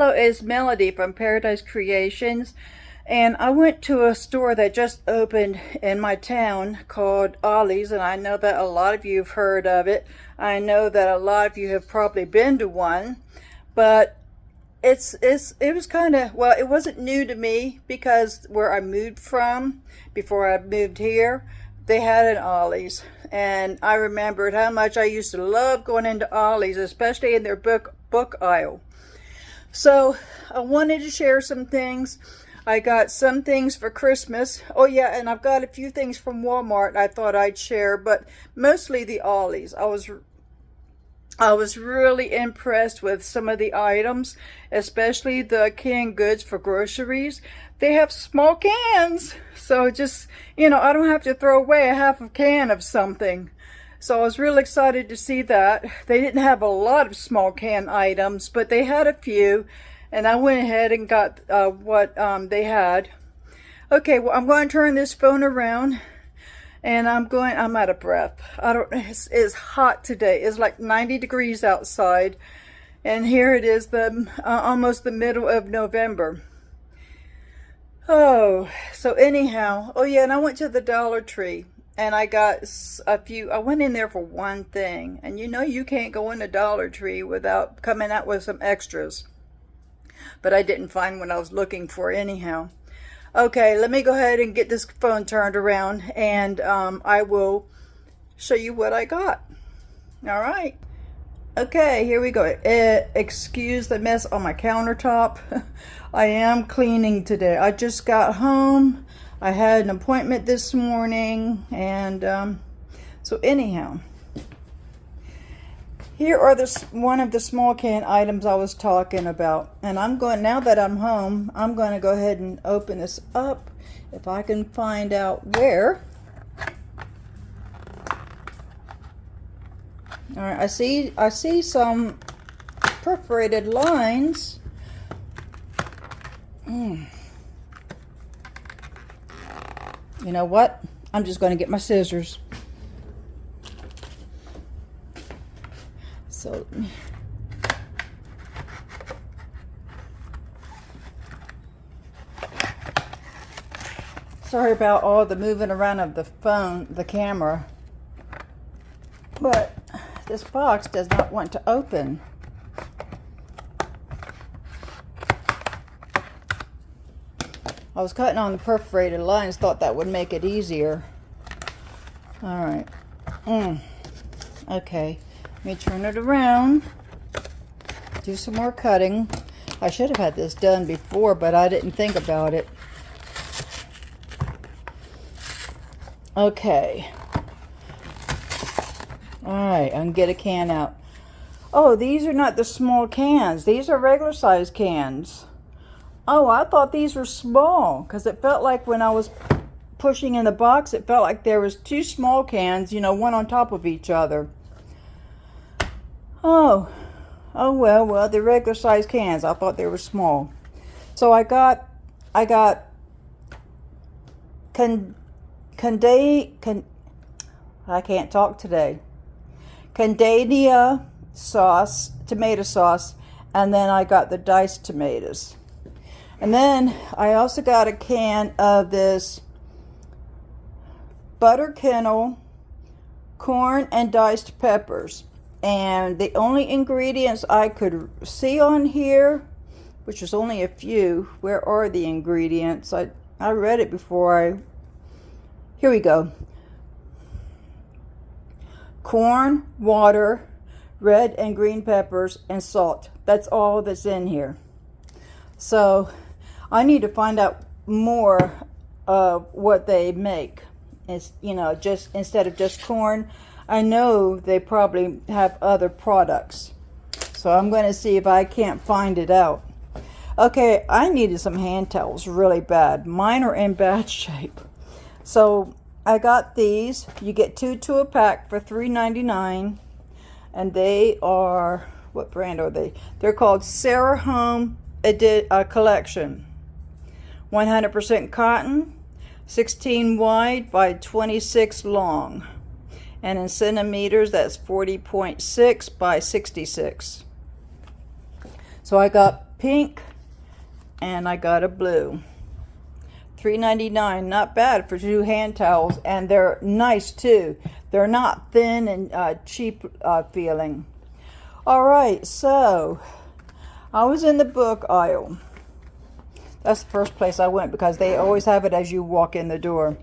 hello, it's Melody from Paradise Creations, and I went to a store that just opened in my town called Ollie's, and I know that a lot of you have heard of it. I know that a lot of you have probably been to one, but it was kind of, well, it wasn't new to me because where I moved from before I moved here, they had an Ollie's, and I remembered how much I used to love going into Ollie's, especially in their book aisle. So I wanted to share some things. I got some things for Christmas. Oh yeah, and I've got a few things from Walmart I thought I'd share, but mostly the Ollie's. I was really impressed with some of the items, especially the canned goods for groceries. They have small cans, so just, you know, I don't have to throw away a half a can of something. So I was really excited to see that. They didn't have a lot of small can items, but they had a few, and I went ahead and got what they had. Okay, well, I'm going to turn this phone around, and I'm out of breath. It's hot today. It's like 90 degrees outside, and here it is, almost the middle of November. Oh, so anyhow, oh yeah, and I went to the Dollar Tree. And I got a few. I went in there for one thing. And you know you can't go in the Dollar Tree without coming out with some extras. But I didn't find what I was looking for anyhow. Okay, let me go ahead and get this phone turned around. And I will show you what I got. All right. Okay, here we go. Excuse the mess on my countertop. I am cleaning today. I just got home. I had an appointment this morning, and so anyhow, here are one of the small can items I was talking about. And now that I'm home, I'm going to go ahead and open this up if I can find out where. All right, I see some perforated lines. You know what? I'm just going to get my scissors. So, sorry about all the moving around of the camera. But this box does not want to open. I was cutting on the perforated lines, thought that would make it easier. All right. Okay. Let me turn it around. Do some more cutting. I should have had this done before, but I didn't think about it. Okay. All right. I can get a can out. Oh, these are not the small cans. These are regular size cans. Oh, I thought these were small because it felt like when I was pushing in the box, it felt like there was two small cans, you know, one on top of each other. Oh, well, the regular size cans. I thought they were small. So I got I can't talk today. Candidia sauce, tomato sauce, and then I got the diced tomatoes. And then I also got a can of this butter kennel, corn, and diced peppers. And the only ingredients I could see on here, which was only a few, where are the ingredients? I read it before here we go. Corn, water, red and green peppers, and salt. That's all that's in here. So I need to find out more of what they make. It's, you know, just instead of just corn. I know they probably have other products. So I'm going to see if I can't find it out. Okay, I needed some hand towels really bad. Mine are in bad shape. So I got these. You get two a pack for $3.99. And they are, what brand are they? They're called Sarah Home Collection. 100% cotton, 16 wide by 26 long. And in centimeters, that's 40.6 by 66. So I got pink, and I got a blue. $3.99, not bad for 2 hand towels, and they're nice too. They're not thin and cheap feeling. All right, so I was in the book aisle. That's the first place I went because they always have it as you walk in the door.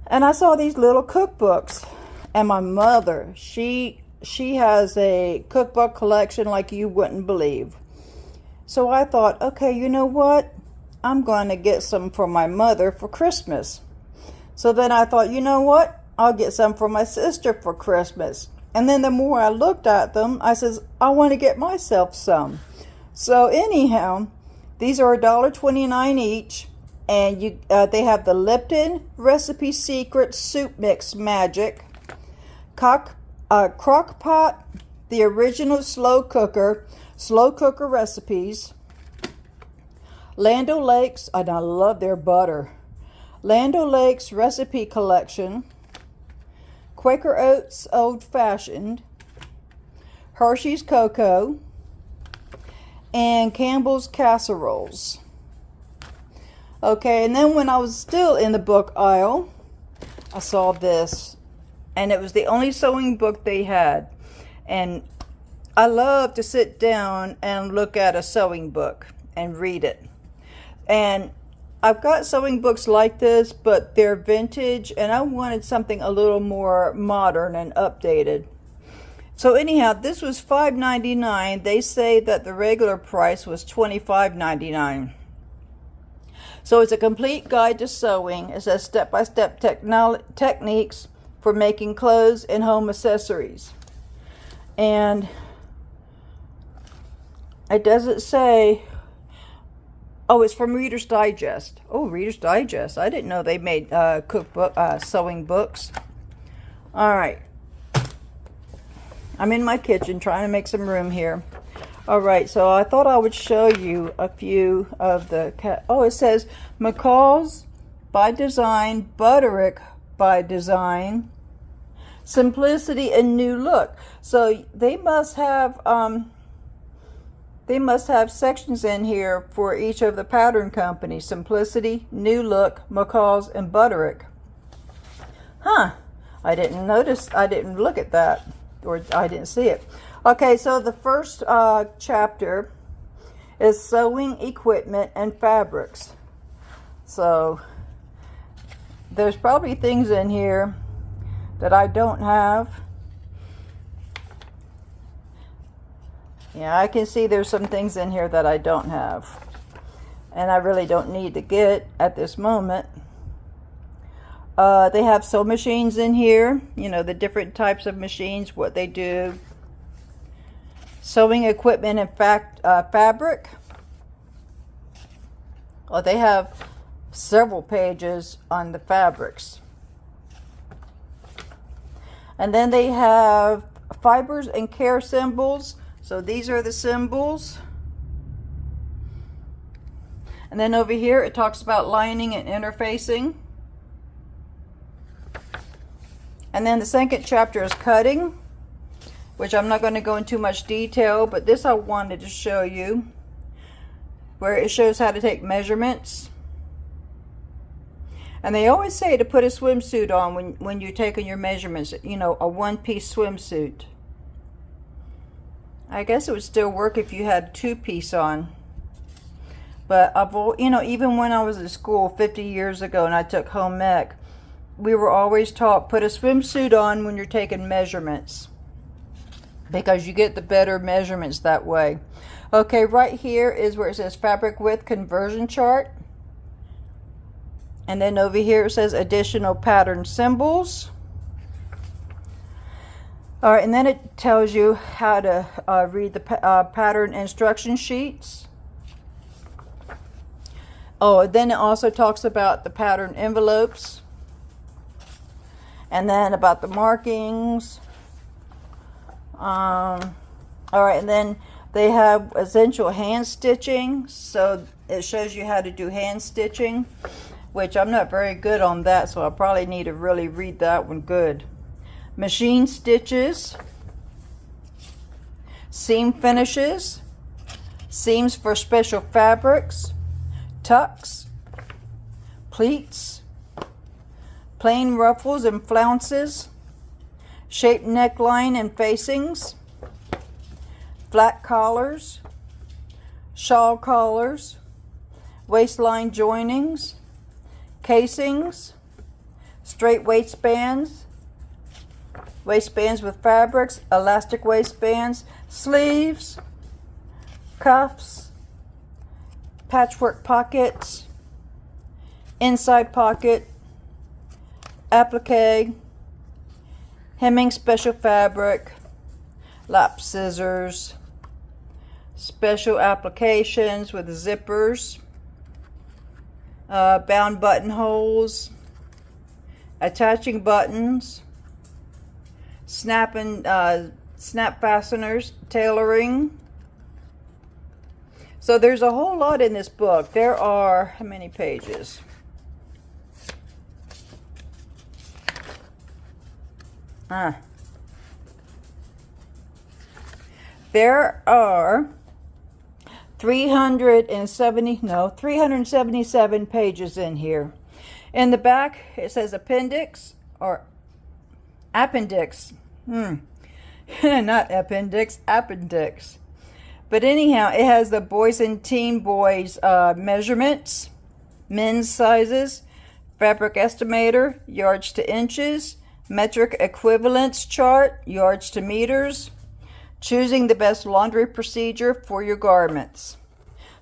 And I saw these little cookbooks, and my mother, she has a cookbook collection like you wouldn't believe. So I thought, okay, you know what? I'm going to get some for my mother for Christmas. So then I thought, you know what? I'll get some for my sister for Christmas. And then the more I looked at them, I says, I want to get myself some. So anyhow, these are $1.29 each. And they have the Lipton Recipe Secret Soup Mix Magic, Crock Pot, the original slow cooker recipes, Land O'Lakes, and I love their butter, Land O'Lakes Recipe Collection, Quaker Oats Old Fashioned, Hershey's Cocoa, and Campbell's Casseroles. Okay, and then when I was still in the book aisle, I saw this, and it was the only sewing book they had. And I love to sit down and look at a sewing book and read it. And I've got sewing books like this, but they're vintage, and I wanted something a little more modern and updated. So anyhow, this was $5.99. They say that the regular price was $25.99. So it's a complete guide to sewing. It says step-by-step techniques for making clothes and home accessories. And it doesn't say, oh, it's from Reader's Digest. Oh, Reader's Digest. I didn't know they made sewing books. All right. I'm in my kitchen trying to make some room here. All right, so I thought I would show you a few of the it says McCall's by Design, Butterick by Design, Simplicity and New Look. So they must have sections in here for each of the pattern companies: Simplicity, New Look, McCall's, and Butterick. Huh? I didn't notice. I didn't look at that, or I didn't see it. Okay, so the first chapter is sewing equipment and fabrics. So there's probably things in here that I don't have. Yeah, I can see there's some things in here that I don't have, and I really don't need to get at this moment. They have sewing machines in here, you know, the different types of machines, what they do. Sewing equipment and fabric. Oh, they have several pages on the fabrics. And then they have fibers and care symbols. So these are the symbols. And then over here it talks about lining and interfacing. And then the second chapter is cutting, which I'm not going to go into much detail, but this I wanted to show you, where it shows how to take measurements. And they always say to put a swimsuit on when you're taking your measurements, you know, a one-piece swimsuit. I guess it would still work if you had a two-piece on. But you know, even when I was at school 50 years ago and I took home ec, we were always taught put a swimsuit on when you're taking measurements, because you get the better measurements that way. Okay, right here is where it says fabric width conversion chart. And then over here it says additional pattern symbols. All right, and then it tells you how to read the pattern instruction sheets. Oh, then it also talks about the pattern envelopes. And then about the markings. All right, and then they have essential hand stitching. So it shows you how to do hand stitching, which I'm not very good on that, so I probably need to really read that one good. Machine stitches, seam finishes, seams for special fabrics, tucks, pleats, plain ruffles and flounces, shaped neckline and facings, flat collars, shawl collars, waistline joinings, casings, straight waistbands, waistbands with fabrics, elastic waistbands, sleeves, cuffs, patchwork pockets, inside pocket, applique, hemming special fabric, lap scissors, special applications with zippers, bound buttonholes, attaching buttons, snap fasteners, tailoring. So there's a whole lot in this book. There are, how many pages? There are 377 pages in here. In the back, it says appendix or appendix. Not appendix, appendix. But anyhow, it has the boys and teen boys measurements, men's sizes, fabric estimator, yards to inches, metric equivalence chart, yards to meters, choosing the best laundry procedure for your garments.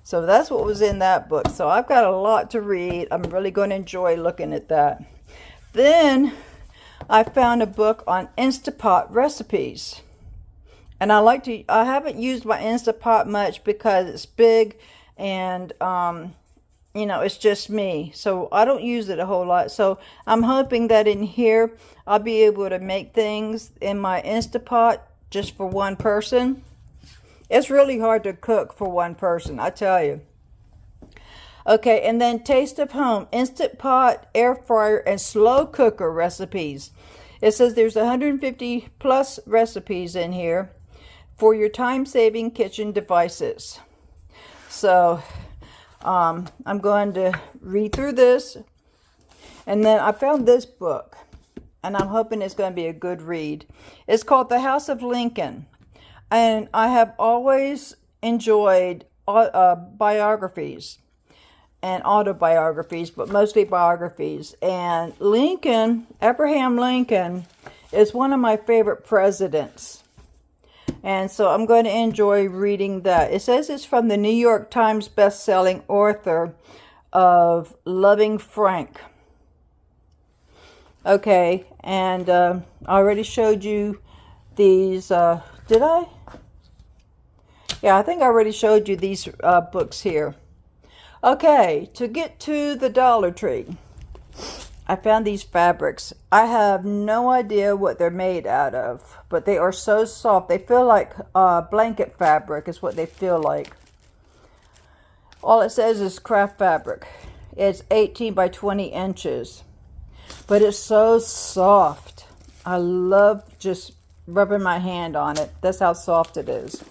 So that's what was in that book. So I've got a lot to read. I'm really going to enjoy looking at that. Then I found a book on Instapot recipes. And I haven't used my Instapot much because it's big and, you know, it's just me. So I don't use it a whole lot. So I'm hoping that in here, I'll be able to make things in my Instapot just for one person. It's really hard to cook for one person, I tell you. Okay, and then Taste of Home, Instant Pot, Air Fryer, and Slow Cooker recipes. It says there's 150 plus recipes in here for your time-saving kitchen devices. So I'm going to read through this. And then I found this book, and I'm hoping it's going to be a good read. It's called The House of Lincoln. And I have always enjoyed biographies and autobiographies, but mostly biographies. And Lincoln, Abraham Lincoln, is one of my favorite presidents. And so I'm going to enjoy reading that. It says it's from the New York Times best-selling author of Loving Frank. Okay, and I already showed you these. Did I? Yeah, I think I already showed you these books here. Okay, to get to the Dollar Tree, I found these fabrics. I have no idea what they're made out of, but they are so soft. They feel like blanket fabric is what they feel like. All it says is craft fabric. It's 18 by 20 inches, but it's so soft. I love just rubbing my hand on it. That's how soft it is.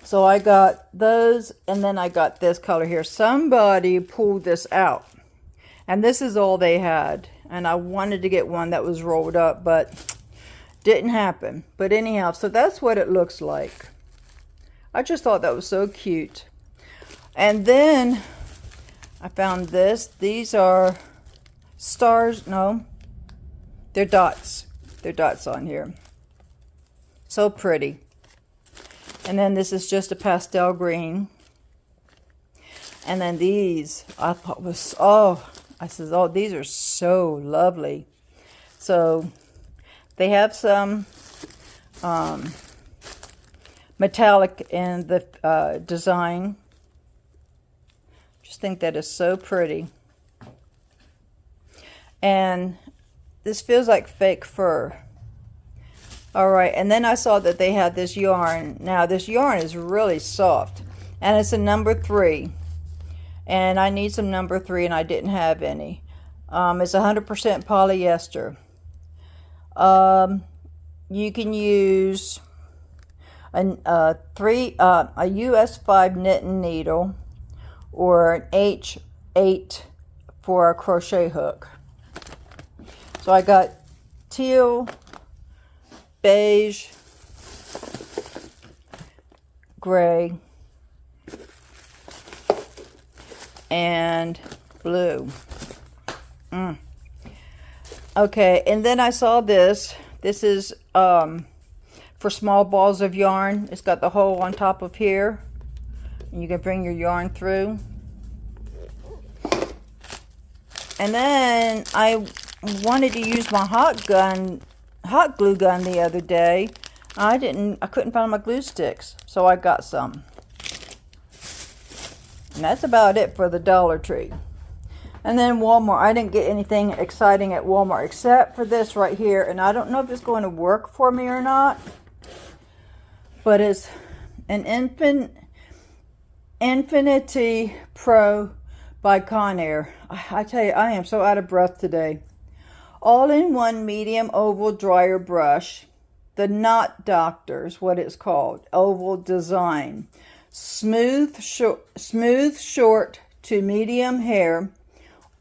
So I got those, and then I got this color here. Somebody pulled this out, and this is all they had. And I wanted to get one that was rolled up, but didn't happen. But anyhow, so that's what it looks like. I just thought that was so cute. And then I found this. These are stars. No, they're dots. They're dots on here. So pretty. And then this is just a pastel green. And then these I thought was, I said, oh, these are so lovely. So they have some metallic in the design. Just think that is so pretty. And this feels like fake fur. All right, and then I saw that they had this yarn. Now, this yarn is really soft, and it's a number 3. And I need some number 3, and I didn't have any. It's 100% polyester. You can use a US 5 knitting needle, or an H8 for a crochet hook. So I got teal, beige, gray, and blue. Okay, and then I saw this. This is for small balls of yarn. It's got the hole on top of here, and you can bring your yarn through. And then I wanted to use my hot glue gun the other day. I couldn't find my glue sticks, so I got some. And that's about it for the Dollar Tree. And then Walmart, I didn't get anything exciting at Walmart except for this right here. And I don't know if it's going to work for me or not. But it's an Infinity Pro by Conair. I tell you, I am so out of breath today. All-in-one medium oval dryer brush. The Knot Doctor's what it's called. Oval design. Smooth short to medium hair,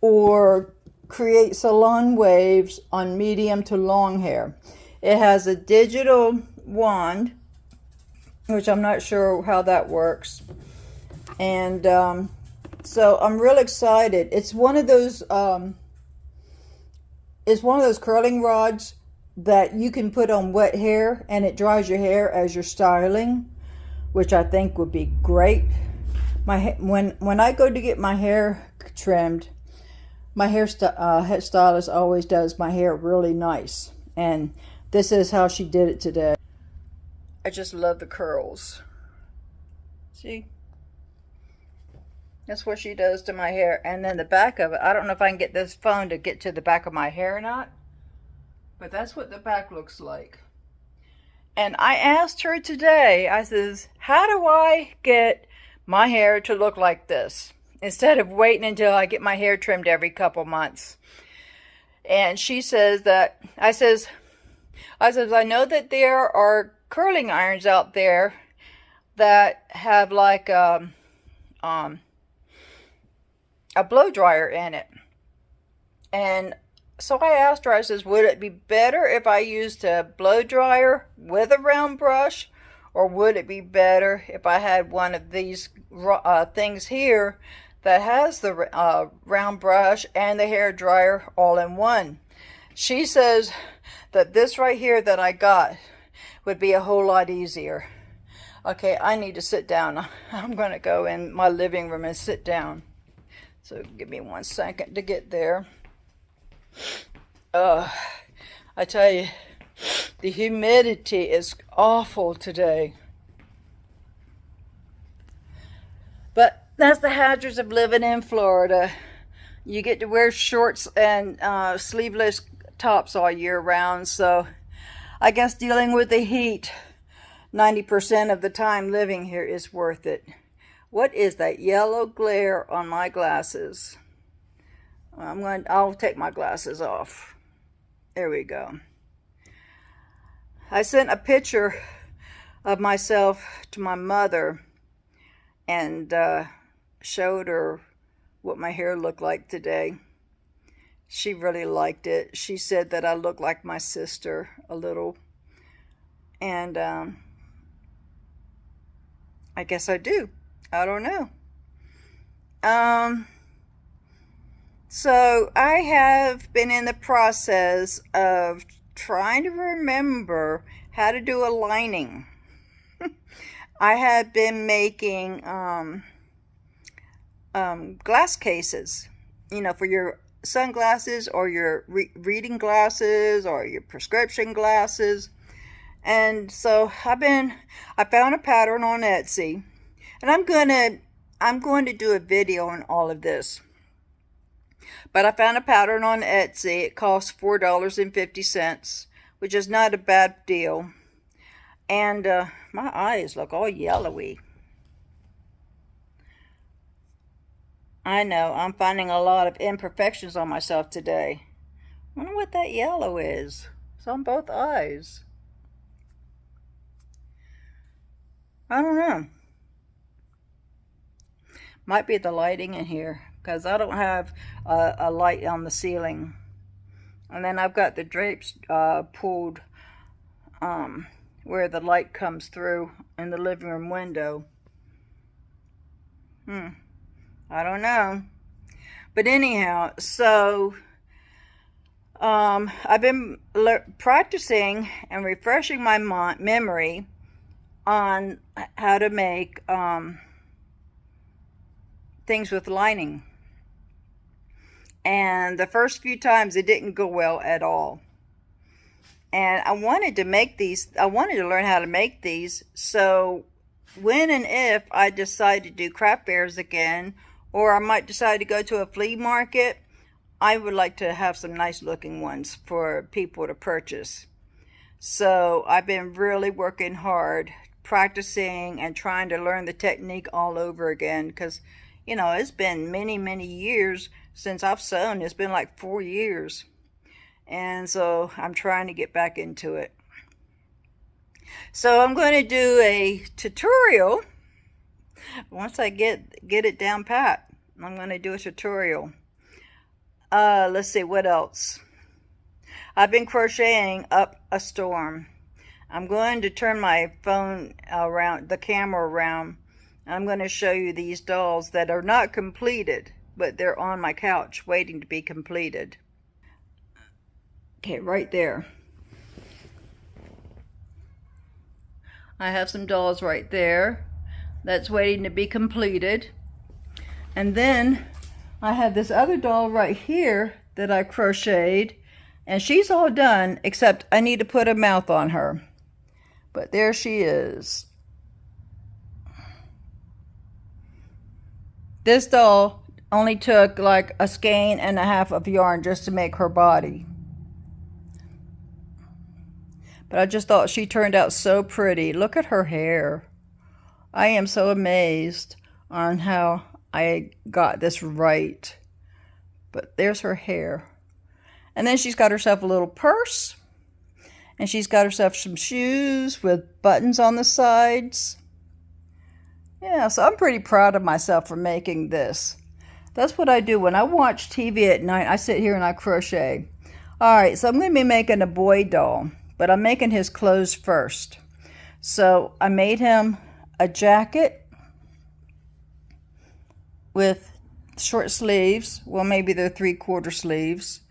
or create salon waves on medium to long hair. It has a digital wand, which I'm not sure how that works. And so I'm real excited. It's one of those curling rods that you can put on wet hair, and it dries your hair as you're styling, which I think would be great. When I go to get my hair trimmed, my hairstylist always does my hair really nice, and this is how she did it today. I just love the curls. See? That's what she does to my hair. And then the back of it, I don't know if I can get this phone to get to the back of my hair or not, but that's what the back looks like. And I asked her today, I says, how do I get my hair to look like this, instead of waiting until I get my hair trimmed every couple months? And she says that, I says, I know that there are curling irons out there that have like a blow dryer in it. And so I asked her, I says, would it be better if I used a blow dryer with a round brush, or would it be better if I had one of these things here that has the round brush and the hair dryer all in one? She says that this right here that I got would be a whole lot easier. Okay, I need to sit down. I'm going to go in my living room and sit down. So give me 1 second to get there. I tell you, the humidity is awful today. But that's the hazards of living in Florida. You get to wear shorts and sleeveless tops all year round. So I guess dealing with the heat 90% of the time living here is worth it. What is that yellow glare on my glasses? I'll take my glasses off. There we go. I sent a picture of myself to my mother and showed her what my hair looked like today. She really liked it. She said that I look like my sister a little. And I guess I do. I don't know. So I have been in the process of trying to remember how to do a lining. I have been making glass cases, for your sunglasses or your reading glasses or your prescription glasses. And so I found a pattern on Etsy, and I'm going to do a video on all of this. But I found a pattern on Etsy. It costs $4.50, which is not a bad deal. And my eyes look all yellowy. I know, I'm finding a lot of imperfections on myself today. I wonder what that yellow is. It's on both eyes. I don't know. Might be the lighting in here, because I don't have a light on the ceiling. And then I've got the drapes pulled where the light comes through in the living room window. I don't know. But anyhow, so I've been practicing and refreshing my memory on how to make things with lining. And the first few times it didn't go well at all. And I wanted to make these, I wanted to learn how to make these. So when and if I decide to do craft fairs again, or I might decide to go to a flea market, I would like to have some nice looking ones for people to purchase. So I've been really working hard, practicing and trying to learn the technique all over again, because you know, it's been many years since I've sewn. It's been like 4 years. And so I'm trying to get back into it. So I'm going to do a tutorial. Once I get it down pat, I'm going to do a tutorial. Let's see, what else? I've been crocheting up a storm. I'm going to turn my phone around, the camera around. I'm going to show you these dolls that are not completed, but they're on my couch waiting to be completed. Okay, right there. I have some dolls right there that's waiting to be completed. And then I have this other doll right here that I crocheted, and she's all done except I need to put a mouth on her. But there she is. This doll only took like a skein and a half of yarn just to make her body. But I just thought she turned out so pretty. Look at her hair. I am so amazed on how I got this right. But there's her hair. And then she's got herself a little purse. And she's got herself some shoes with buttons on the sides. Yeah, so I'm pretty proud of myself for making this. That's what I do when I watch TV at night. I sit here and I crochet. All right, so I'm going to be making a boy doll, but I'm making his clothes first. So I made him a jacket with short sleeves. Well, maybe they're 3/4 sleeves.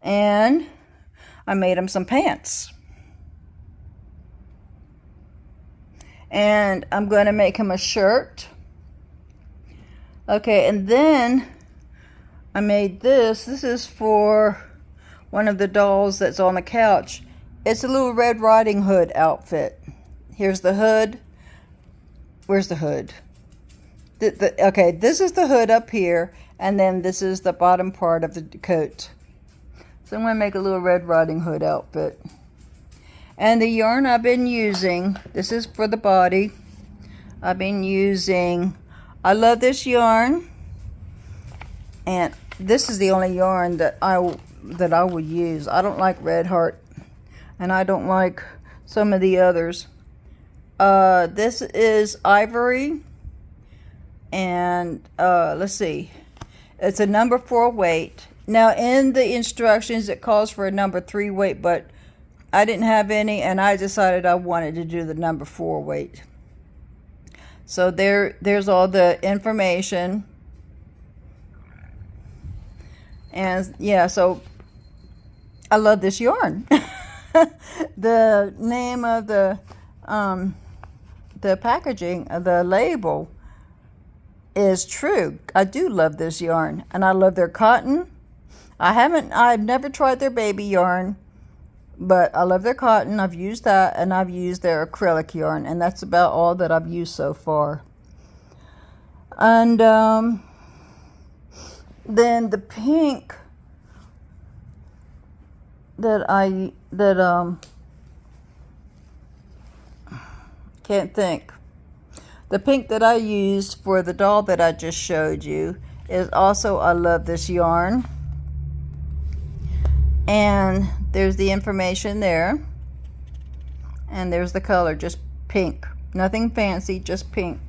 And I made him some pants. And I'm going to make him a shirt. Okay, and then I made this. This is for one of the dolls that's on the couch. It's a little Red Riding Hood outfit. Here's the hood. Where's the hood? Okay, this is the hood up here, and then this is the bottom part of the coat. So I'm going to make a little Red Riding Hood outfit. And the yarn I've been using, this is for the body. I've been using, I love this yarn. And this is the only yarn that I would use. I don't like Red Heart. And I don't like some of the others. This is Ivory. And let's see. It's a number 4 weight. Now in the instructions it calls for a number 3 weight, but I didn't have any, and I decided I wanted to do the number 4 weight. So there's all the information. And yeah, so I love this yarn. The name of the packaging, the label is True. I do love this yarn, and I love their cotton. I've never tried their baby yarn. But I love their cotton. I've used that, and I've used their acrylic yarn, and that's about all that I've used so far. And then the pink can't think. The pink that I used for the doll that I just showed you is also, I love this yarn. And there's the information there. And there's the color, just pink. Nothing fancy, just pink.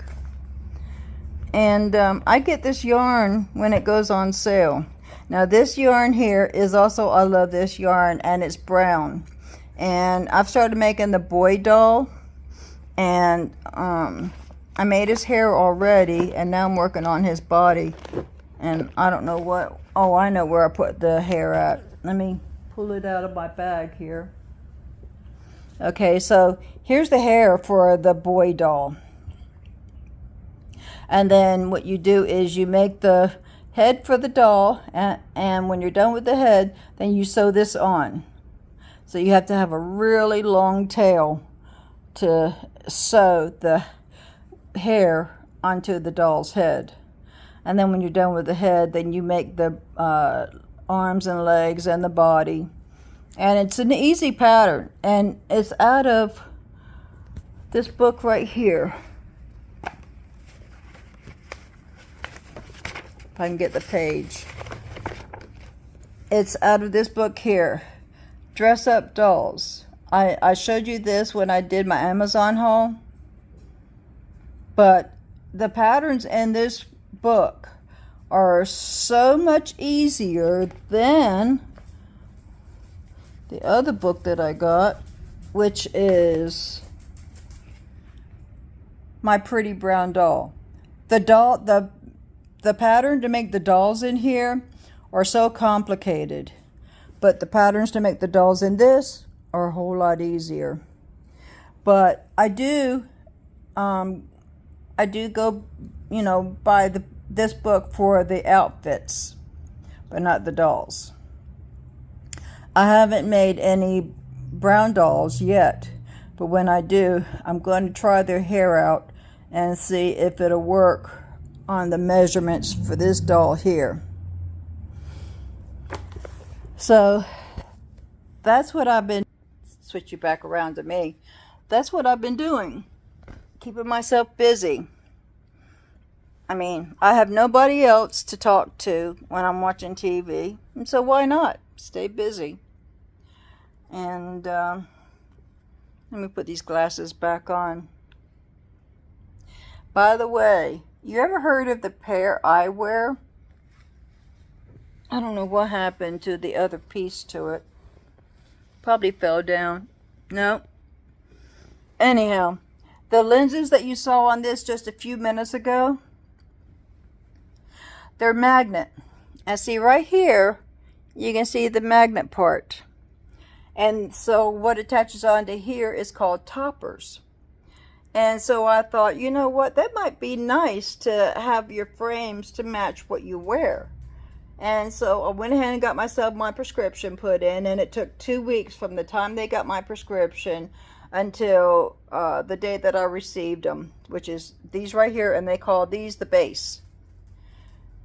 And I get this yarn when it goes on sale. Now this yarn here is also, I love this yarn, and it's brown. And I've started making the boy doll, and I made his hair already, and now I'm working on his body. And I don't know what, oh, I know where I put the hair at. Let me pull it out of my bag here. Okay, so here's the hair for the boy doll. And then what you do is you make the head for the doll, and when you're done with the head, then you sew this on. So you have to have a really long tail to sew the hair onto the doll's head. And then when you're done with the head, then you make the arms and legs and the body. And it's an easy pattern, and it's out of this book right here. If I can get the page. It's out of this book here, Dress Up Dolls. I showed you this when I did my Amazon haul, but the patterns in this book are so much easier than the other book that I got, which is My Pretty Brown Doll. The pattern to make the dolls in here are so complicated, but the patterns to make the dolls in this are a whole lot easier. But I do go, you know, buy this book for the outfits, but not the dolls. I haven't made any brown dolls yet, but when I do, I'm going to try their hair out and see if it'll work on the measurements for this doll here. So that's what I've been, switch you back around to me. That's what I've been doing, keeping myself busy. I mean, I have nobody else to talk to when I'm watching TV, and so why not stay busy? And let me put these glasses back on. By the way, you ever heard of the pair I wear? I don't know what happened to the other piece to it. Probably fell down. No. Anyhow, the lenses that you saw on this just a few minutes ago, they're magnet. And see right here, you can see the magnet part. And so what attaches onto here is called toppers. And so I thought, you know what, that might be nice to have your frames to match what you wear. And so I went ahead and got myself my prescription put in, and it took 2 weeks from the time they got my prescription until the day that I received them, which is these right here, and they call these the base.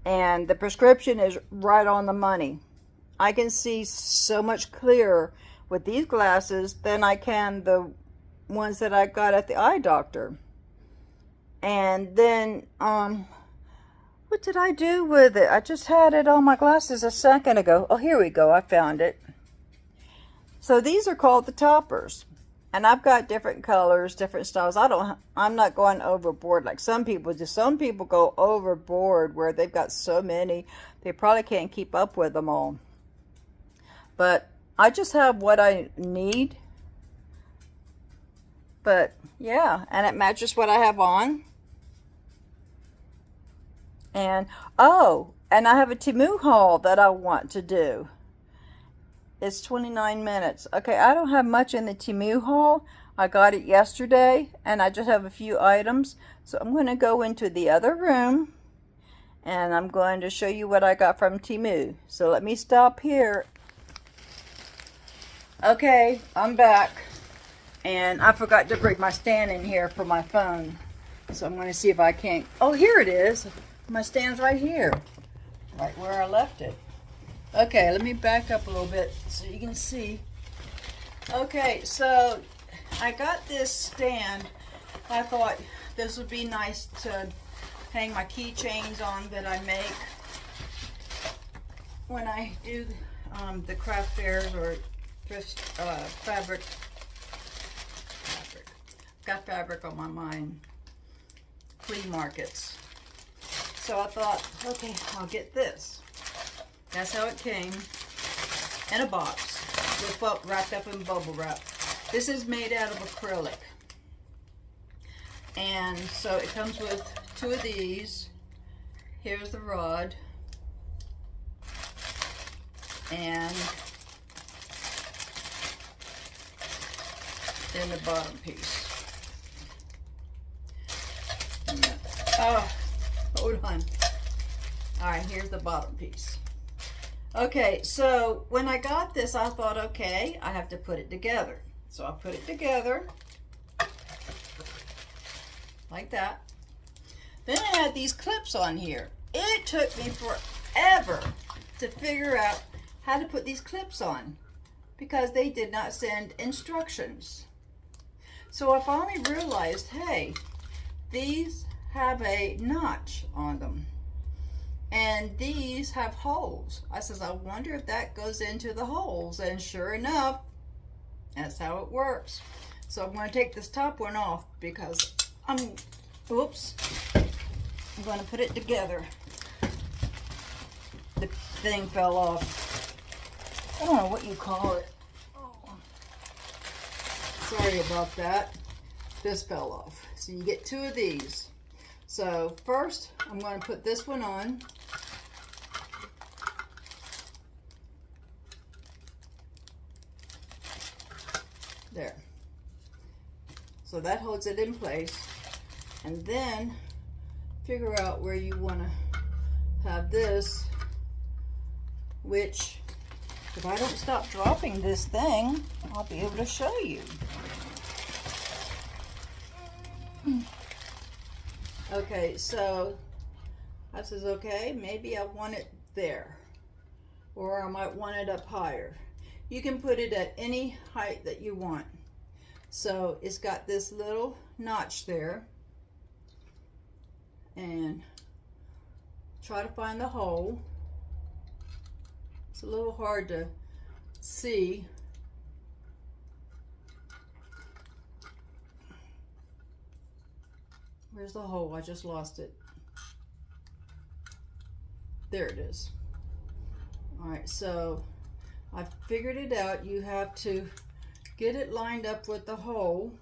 And the prescription is right on the money. I can see so much clearer with these glasses than I can the ones that I got at the eye doctor. And then what did I do with it? I just had it on my glasses a second ago. Oh, here we go, I found it. So these are called the toppers, and I've got different colors, different styles. I'm not going overboard like some people do. Some people go overboard where they've got so many they probably can't keep up with them all. But I just have what I need. But yeah, and it matches what I have on. And oh, and I have a Temu haul that I want to do. It's 29 minutes. Okay, I don't have much in the Temu haul. I got it yesterday, and I just have a few items. So I'm going to go into the other room, and I'm going to show you what I got from Temu. So let me stop here. Okay, I'm back. And I forgot to bring my stand in here for my phone. So I'm going to see if I can't. Oh, here it is. My stand's right here. Right where I left it. Okay, let me back up a little bit so you can see. Okay, so I got this stand. I thought this would be nice to hang my keychains on that I make when I do the craft fairs or thrift fabric got fabric on my mind. Flea markets. So I thought, okay, I'll get this. That's how it came, in a box with wrapped up in bubble wrap. This is made out of acrylic. And so it comes with 2 of these. Here's the rod. And then the bottom piece. Oh, hold on. All right, here's the bottom piece. Okay, so when I got this, I thought, okay, I have to put it together. So I put it together like that. Then I had these clips on here. It took me forever to figure out how to put these clips on because they did not send instructions. So I finally realized, hey, these have a notch on them and these have holes. I says, I wonder if that goes into the holes, and sure enough, that's how it works. So I'm going to take this top one off because oops, I'm going to put it together. The thing fell off. I don't know what you call it. Oh. Sorry about that. This fell off. So you get 2 of these. So first, I'm going to put this one on. There. So that holds it in place. And then figure out where you want to have this, which if I don't stop dropping this thing, I'll be able to show you. Okay, so I says, okay, maybe I want it there, or I might want it up higher. You can put it at any height that you want. So it's got this little notch there, and try to find the hole. It's a little hard to see. Where's the hole? I just lost it. There it is. All right, so I've figured it out. You have to get it lined up with the hole.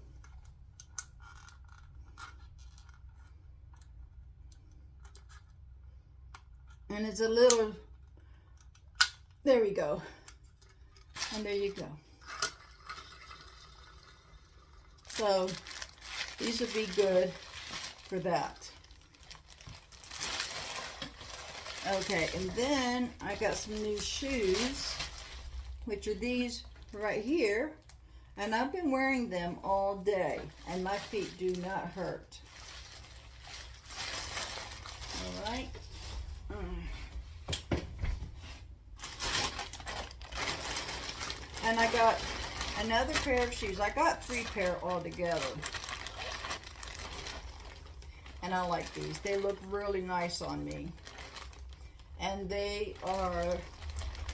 And it's a little, there we go. And there you go. So these would be good for that. Okay, and then I got some new shoes, which are these right here, and I've been wearing them all day, and my feet do not hurt. All right. And I got another pair of shoes. I got 3 pair altogether. And I like these. They look really nice on me. And they are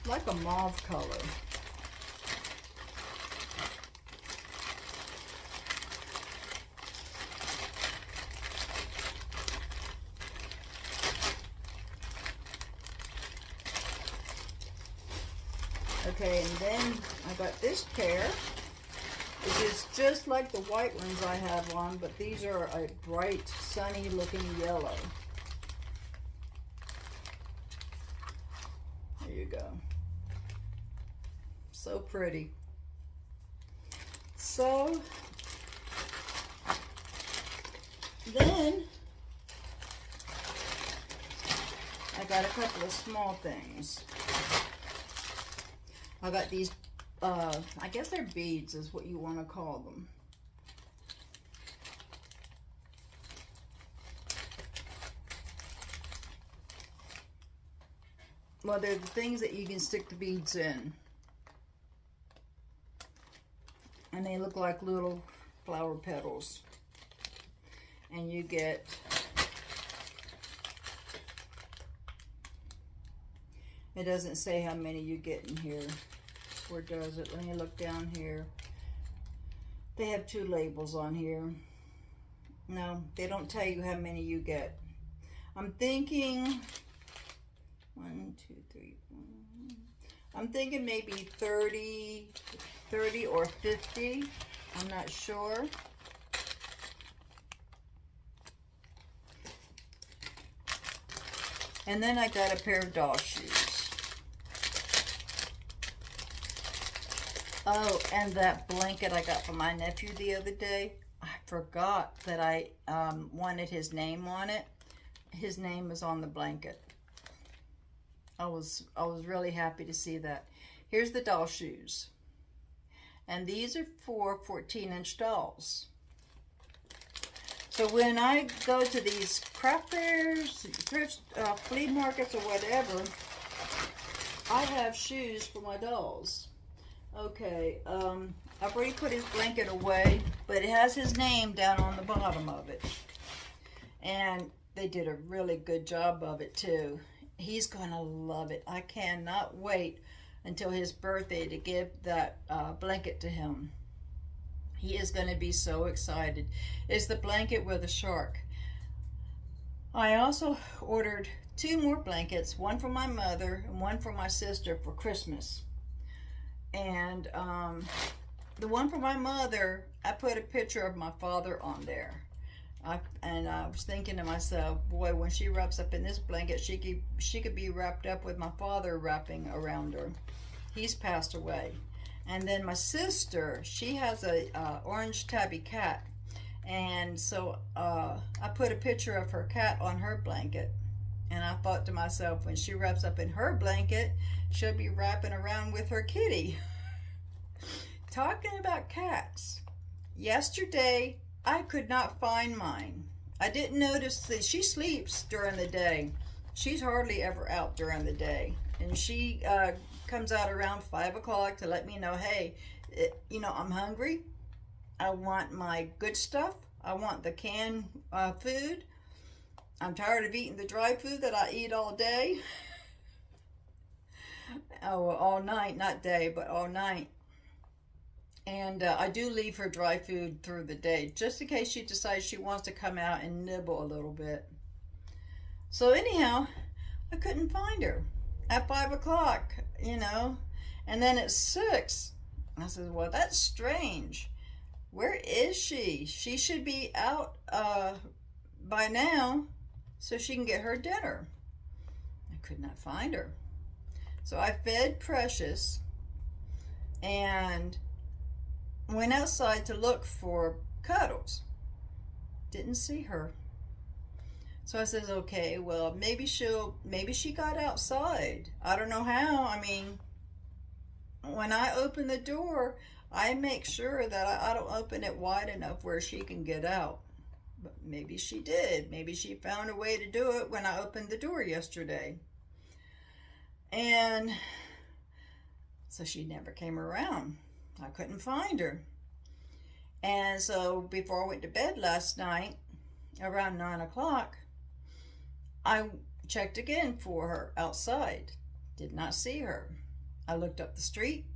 like a mauve color. Okay, and then I got this pair, which is just like the white ones I have on, but these are a bright, sunny looking yellow. There you go. So pretty. So then I got a couple of small things. I got these, I guess they're beads is what you want to call them. Well, they're the things that you can stick the beads in. And they look like little flower petals. And you get it doesn't say how many you get in here. Where does it? Let me look down here. They have two labels on here. No, they don't tell you how many you get. I'm thinking 1, 2, 3, 4. I'm thinking maybe 30 or 50. I'm not sure. And then I got a pair of doll shoes. Oh, and that blanket I got from my nephew the other day. I forgot that I wanted his name on it. His name is on the blanket. I was really happy to see that. Here's the doll shoes. And these are for 14-inch dolls. So when I go to these craft fairs, thrift, flea markets or whatever, I have shoes for my dolls. Okay, I've already put his blanket away, but it has his name down on the bottom of it. And they did a really good job of it too. He's gonna love it. I cannot wait until his birthday to give that blanket to him. He is gonna be so excited. It's the blanket with a shark. I also ordered 2 more blankets, one for my mother and one for my sister for Christmas. And the one for my mother, I put a picture of my father on there. And I was thinking to myself, boy, when she wraps up in this blanket, she could be wrapped up with my father wrapping around her. He's passed away. And then my sister, she has a orange tabby cat. And so I put a picture of her cat on her blanket. And I thought to myself, when she wraps up in her blanket, she'll be wrapping around with her kitty. Talking about cats, yesterday I could not find mine. I didn't notice that she sleeps during the day. She's hardly ever out during the day. And she comes out around 5 o'clock to let me know, hey, I'm hungry. I want my good stuff. I want the canned food. I'm tired of eating the dry food that I eat all day. Oh, all night, not day, but all night. And I do leave her dry food through the day, just in case she decides she wants to come out and nibble a little bit. So anyhow, I couldn't find her at 5 o'clock, and then at 6. I said, well, that's strange. Where is she? She should be out by now so she can get her dinner. I could not find her. So I fed Precious and went outside to look for Cuddles. Didn't see her. So I says, okay, well, maybe she got outside. I don't know how. I mean, when I open the door, I make sure that I don't open it wide enough where she can get out. But maybe she did. Maybe she found a way to do it when I opened the door yesterday. And so she never came around. I couldn't find her. And so before I went to bed last night, around 9 o'clock, I checked again for her outside. Did not see her. I looked up the street.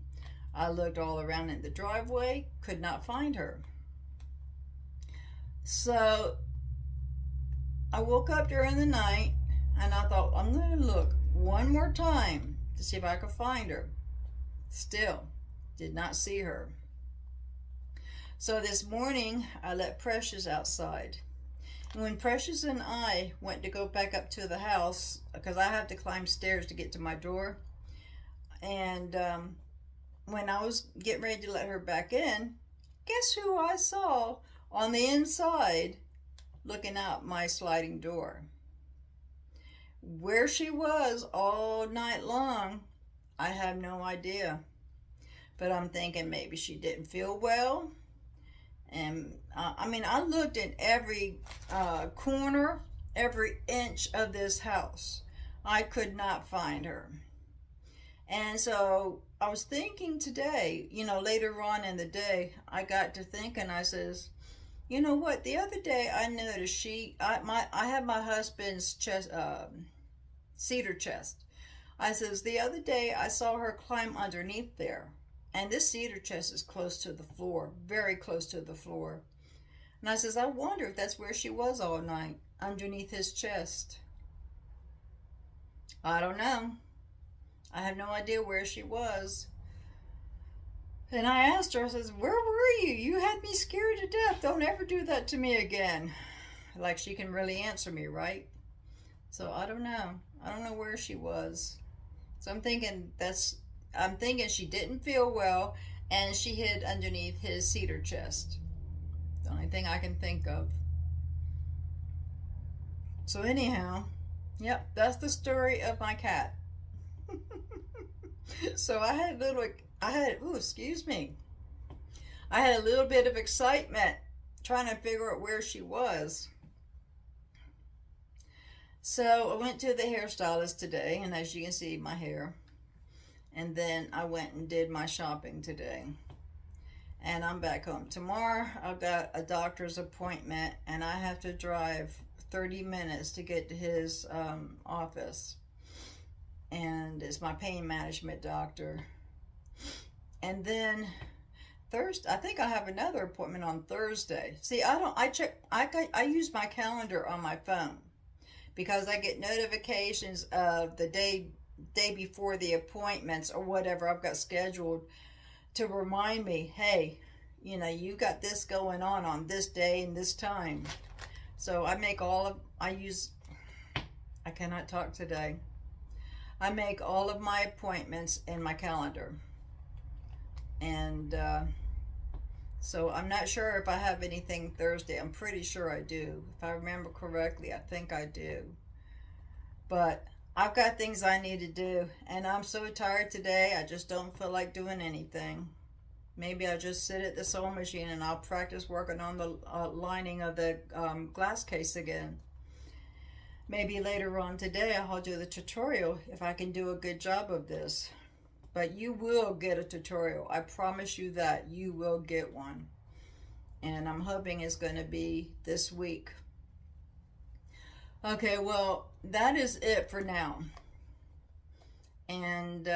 I looked all around in the driveway. Could not find her. So I woke up during the night and I thought, I'm going to look one more time to see if I could find her. Still did not see her. So this morning I let Precious outside. And when Precious and I went to go back up to the house, because I have to climb stairs to get to my door, and when I was getting ready to let her back in, guess who I saw on the inside looking out my sliding door? Where she was all night long, I have no idea. But I'm thinking maybe she didn't feel well. And I looked in every corner, every inch of this house. I could not find her. And so I was thinking today, later on in the day, I got to thinking, I says, you know what? The other day I noticed I have my husband's chest, cedar chest. I says, the other day I saw her climb underneath there. And this cedar chest is close to the floor, very close to the floor. And I says, I wonder if that's where she was all night, underneath his chest. I don't know. I have no idea where she was. And I asked her, I says, where were you? You had me scared to death. Don't ever do that to me again. Like she can really answer me, right? So I don't know. I don't know where she was. So I'm thinking she didn't feel well and she hid underneath his cedar chest. The only thing I can think of. So anyhow, yep, that's the story of my cat. So I had a little bit of excitement trying to figure out where she was. So I went to the hairstylist today, and as you can see, my hair. And then I went and did my shopping today. And I'm back home. Tomorrow I've got a doctor's appointment, and I have to drive 30 minutes to get to his office. And it's my pain management doctor. And then Thursday, I think I have another appointment on Thursday. See, I use my calendar on my phone because I get notifications of the day before the appointments or whatever I've got scheduled to remind me, hey, you know, you got this going on this day and this time. So I cannot talk today. I make all of my appointments in my calendar. And so I'm not sure if I have anything Thursday. I'm pretty sure I do. If I remember correctly, I think I do. But I've got things I need to do. And I'm so tired today, I just don't feel like doing anything. Maybe I'll just sit at the sewing machine and I'll practice working on the lining of the glass case again. Maybe later on today I'll do the tutorial if I can do a good job of this. But you will get a tutorial. I promise you that. You will get one. And I'm hoping it's going to be this week. Okay, well, that is it for now. And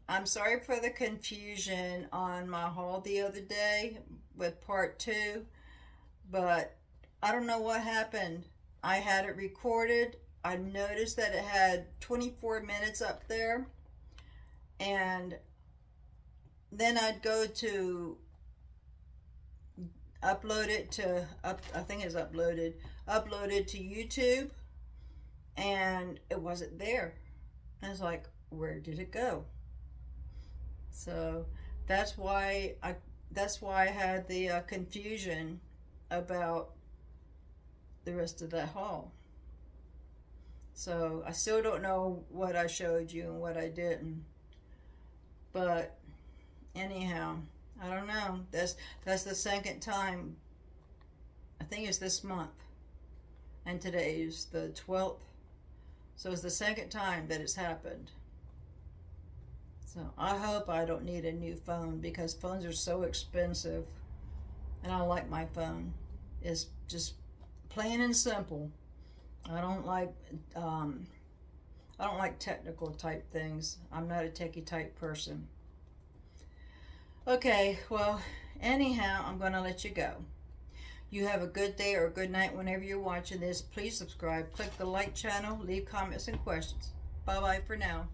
I'm sorry for the confusion on my haul the other day with part 2. But I don't know what happened. I had it recorded. I noticed that it had 24 minutes up there. And then I'd go to upload it to, I think it's uploaded to YouTube, and it wasn't there. I was like, where did it go? So that's why I had the confusion about the rest of that haul. So I still don't know what I showed you and what I didn't. But anyhow, I don't know. That's the second time. I think it's this month. And today is the 12th. So it's the second time that it's happened. So I hope I don't need a new phone because phones are so expensive. And I like my phone. It's just plain and simple. I don't like technical type things. I'm not a techie type person. Okay, well, anyhow, I'm going to let you go. You have a good day or a good night whenever you're watching this. Please subscribe, click the like channel, leave comments and questions. Bye-bye for now.